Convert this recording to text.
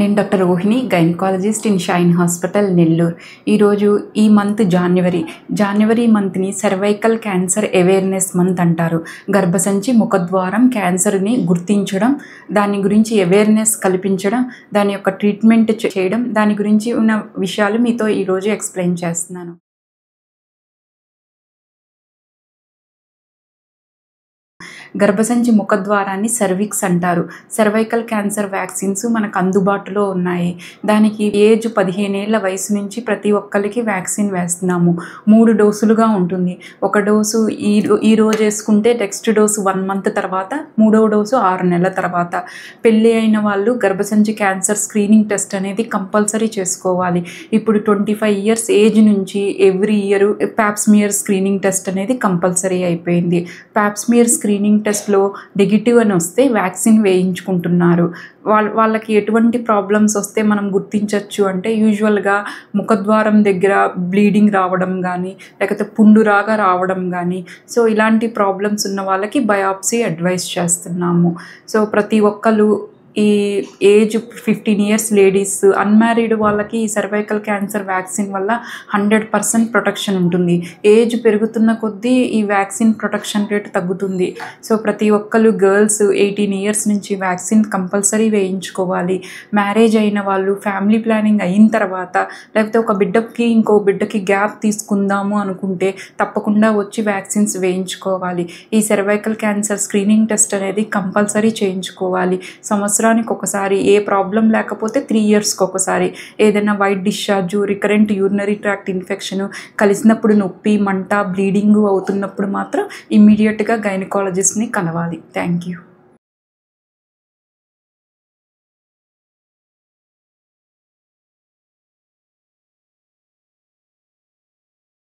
నేను doctor Rohini, gynaecologist in shine hospital, Nellore. ఈరోజు ఈ మంత్ జనవరి మంత్ని సర్వైకల్ క్యాన్సర్ అవేర్నెస్ మంత్ అంటారు. గర్భసంచి ముఖద్వారం క్యాన్సర్ని గుర్తించడం, దాని గురించి అవేర్నెస్ కల్పించడం, దాని యొక్క ట్రీట్మెంట్ చేయడం, దాని గురించి ఉన్న విషయాలు మీతో ఈరోజు ఎక్స్ప్లెయిన్ చేస్తున్నాను. గర్భసంచి ముఖద్వారాన్ని సర్విక్స్ అంటారు. సర్వైకల్ క్యాన్సర్ వ్యాక్సిన్స్ మనకు అందుబాటులో ఉన్నాయి. దానికి ఏజ్ 15 ఏళ్ల వయసు నుంచి ప్రతి ఒక్కరికి వ్యాక్సిన్ వేస్తున్నాము. 3 డోసులుగా ఉంటుంది. ఒక డోసు ఈ రోజు వేసుకుంటే నెక్స్ట్ డోసు 1 మంత్ తర్వాత, 3వ డోసు 6 నెలల తర్వాత. పెళ్ళి అయిన వాళ్ళు గర్భసంచి క్యాన్సర్ స్క్రీనింగ్ టెస్ట్ అనేది కంపల్సరీ చేసుకోవాలి. ఇప్పుడు 25 ఇయర్స్ ఏజ్ నుంచి every year Pap smear screening test అనేది కంపల్సరీ అయిపోయింది. ప్యాప్స్మియర్ స్క్రీనింగ్ టెస్ట్లో నెగిటివ్ అని వస్తే వ్యాక్సిన్ వేయించుకుంటున్నారు. వాళ్ళకి ఎటువంటి ప్రాబ్లమ్స్ వస్తే మనం గుర్తించవచ్చు అంటే, యూజువల్గా ముఖద్వారం దగ్గర బ్లీడింగ్ రావడం కానీ, లేకపోతే పుండురాగా రావడం కానీ, సో ఇలాంటి ప్రాబ్లమ్స్ ఉన్న వాళ్ళకి బయాప్సీ అడ్వైస్ చేస్తున్నాము. సో ప్రతి ఒక్కరు ఈ ఏజ్ 15 ఇయర్స్ లేడీస్, అన్మ్యారీడ్ వాళ్ళకి ఈ సర్వైకల్ క్యాన్సర్ వ్యాక్సిన్ వల్ల 100% ప్రొటెక్షన్ ఉంటుంది. ఏజ్ పెరుగుతున్న కొద్దీ ఈ వ్యాక్సిన్ ప్రొటెక్షన్ రేట్ తగ్గుతుంది. సో ప్రతి ఒక్కరు గర్ల్స్ 18 ఇయర్స్ నుంచి వ్యాక్సిన్ కంపల్సరీ వేయించుకోవాలి. మ్యారేజ్ అయిన వాళ్ళు, ఫ్యామిలీ ప్లానింగ్ అయిన తర్వాత, లేకపోతే ఒక బిడ్డకి ఇంకో బిడ్డకి గ్యాప్ తీసుకుందాము అనుకుంటే తప్పకుండా వచ్చి వ్యాక్సిన్స్ వేయించుకోవాలి. ఈ సర్వైకల్ క్యాన్సర్ స్క్రీనింగ్ టెస్ట్ అనేది కంపల్సరీ చేయించుకోవాలి. సంవత్సరానికి ఒకసారి, ఏ ప్రాబ్లం లేకపోతే 3 ఇయర్స్కి ఒకసారి. ఏదైనా white discharge, recurrent urinary tract infection, కలిసినప్పుడు నొప్పి, మంట, బ్లీడింగ్ అవుతున్నప్పుడు మాత్రం ఇమ్మీడియట్గా గైనకాలజిస్ట్ని కలవాలి. Thank you.